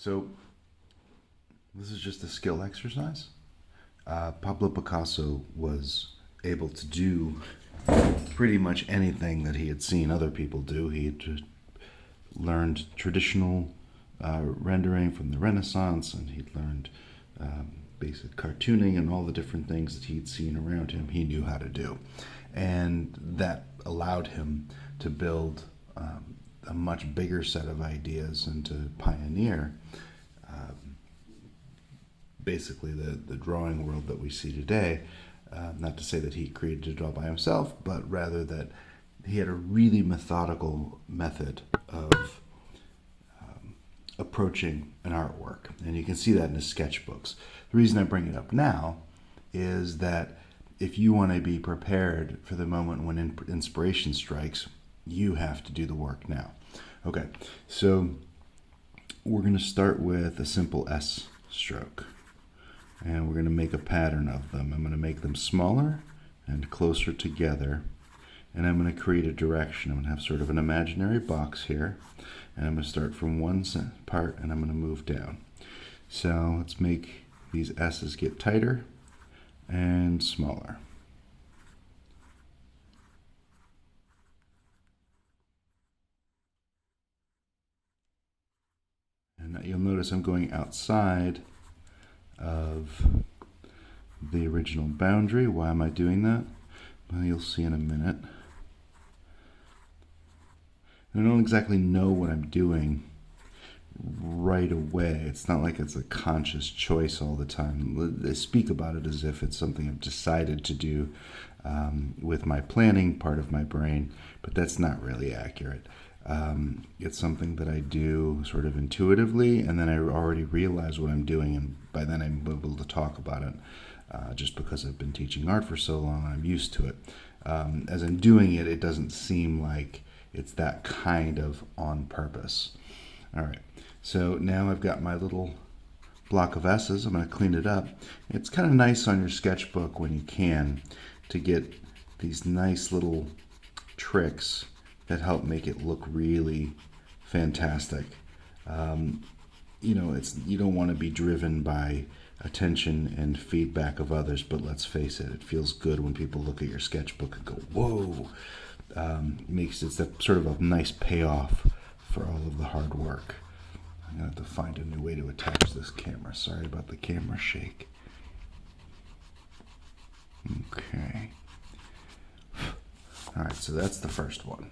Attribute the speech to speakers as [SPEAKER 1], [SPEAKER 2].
[SPEAKER 1] So this is just a skill exercise. Pablo Picasso was able to do pretty much anything that he had seen other people do. He had just learned traditional rendering from the Renaissance, and he'd learned basic cartooning and all the different things that he'd seen around him. He knew how to do, and that allowed him to build a much bigger set of ideas and to pioneer basically the drawing world that we see today. Not to say that he created it all by himself, but rather that he had a really methodical method of approaching an artwork. And you can see that in his sketchbooks. The reason I bring it up now is that if you want to be prepared for the moment when inspiration strikes, you have to do the work now. Okay, so we're going to start with a simple S stroke. And we're going to make a pattern of them. I'm going to make them smaller and closer together. And I'm going to create a direction. I'm going to have sort of an imaginary box here. And I'm going to start from one part and I'm going to move down. So let's make these S's get tighter and smaller. And you'll notice I'm going outside of the original boundary. Why am I doing that? Well, you'll see in a minute. I don't exactly know what I'm doing right away. It's not like it's a conscious choice all the time. They speak about it as if it's something I've decided to do with my planning part of my brain, but that's not really accurate. It's something that I do sort of intuitively, and then I already realize what I'm doing, and by then I'm able to talk about it just because I've been teaching art for so long. I'm used to it. As I'm doing it, it doesn't seem like it's that kind of on purpose. All right, so now I've got my little block of S's. I'm going to clean it up. It's kind of nice on your sketchbook when you can to get these nice little tricks that help make it look really fantastic. You know, you don't want to be driven by attention and feedback of others, but let's face it, it feels good when people look at your sketchbook and go, whoa. Makes it sort of a nice payoff for all of the hard work. I'm going to have to find a new way to attach this camera. Sorry about the camera shake. Okay. All right, so that's the first one.